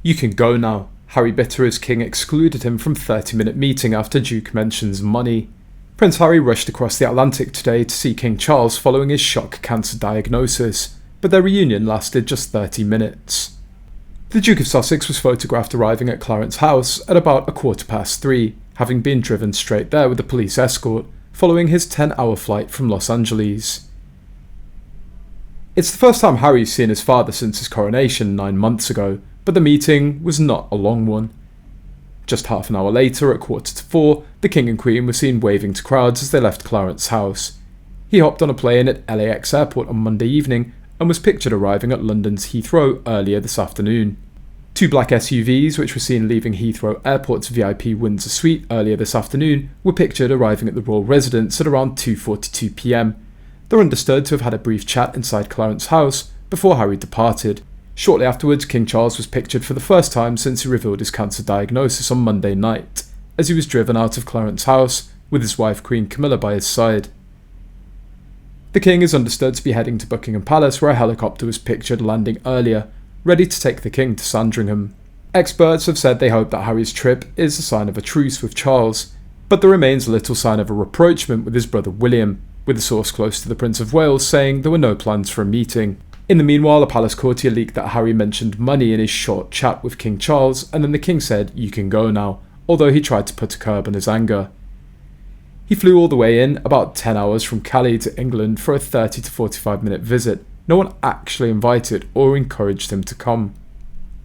"You can go now." Harry bitter as King excluded him from 30-minute meeting after Duke mentions money. Prince Harry rushed across the Atlantic today to see King Charles following his shock cancer diagnosis, but their reunion lasted just 30 minutes. The Duke of Sussex was photographed arriving at Clarence House at about 3:15, having been driven straight there with a police escort, following his 10-hour flight from Los Angeles. It's the first time Harry's seen his father since his coronation 9 months ago, but the meeting was not a long one. Just half an hour later, at 4:45, the King and Queen were seen waving to crowds as they left Clarence House. He hopped on a plane at LAX airport on Monday evening and was pictured arriving at London's Heathrow earlier this afternoon. 2 black SUVs, which were seen leaving Heathrow Airport's VIP Windsor suite earlier this afternoon, were pictured arriving at the royal residence at around 2:42 PM. They're understood to have had a brief chat inside Clarence House before Harry departed. Shortly afterwards, King Charles was pictured for the first time since he revealed his cancer diagnosis on Monday night, as he was driven out of Clarence House with his wife Queen Camilla by his side. The King is understood to be heading to Buckingham Palace, where a helicopter was pictured landing earlier, ready to take the King to Sandringham. Experts have said they hope that Harry's trip is a sign of a truce with Charles, but there remains little sign of a rapprochement with his brother William, with a source close to the Prince of Wales saying there were no plans for a meeting. In the meanwhile, a palace courtier leaked that Harry mentioned money in his short chat with King Charles, and then the King said, "You can go now," although he tried to put a curb on his anger. He flew all the way in, about 10 hours from Calais to England for a 30 to 45-minute visit. No one actually invited or encouraged him to come.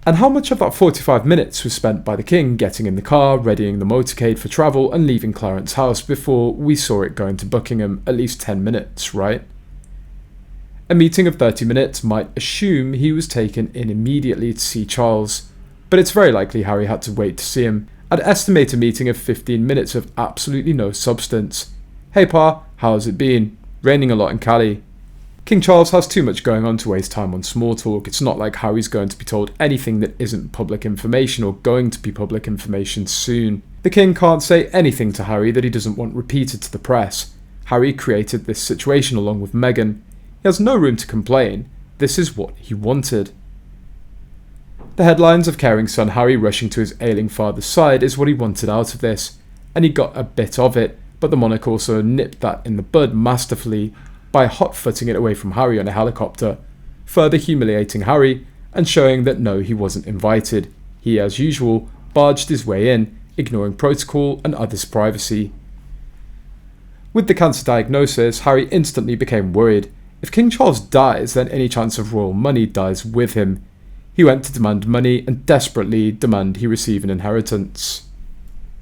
And how much of that 45 minutes was spent by the King getting in the car, readying the motorcade for travel, and leaving Clarence House before we saw it going to Buckingham? At least 10 minutes, right? A meeting of 30 minutes might assume he was taken in immediately to see Charles, but it's very likely Harry had to wait to see him. I'd estimate a meeting of 15 minutes of absolutely no substance. "Hey Pa, how's it been? Raining a lot in Calais." King Charles has too much going on to waste time on small talk. It's not like Harry's going to be told anything that isn't public information or going to be public information soon. The King can't say anything to Harry that he doesn't want repeated to the press. Harry created this situation along with Meghan. He has no room to complain. This is what he wanted. The headlines of caring son Harry rushing to his ailing father's side is what he wanted out of this, and he got a bit of it, but the monarch also nipped that in the bud masterfully by hot-footing it away from Harry on a helicopter, further humiliating Harry and showing that no, he wasn't invited. He, as usual, barged his way in, ignoring protocol and others' privacy. With the cancer diagnosis, Harry instantly became worried. If King Charles dies, then any chance of royal money dies with him. He went to demand money and desperately demand he receive an inheritance.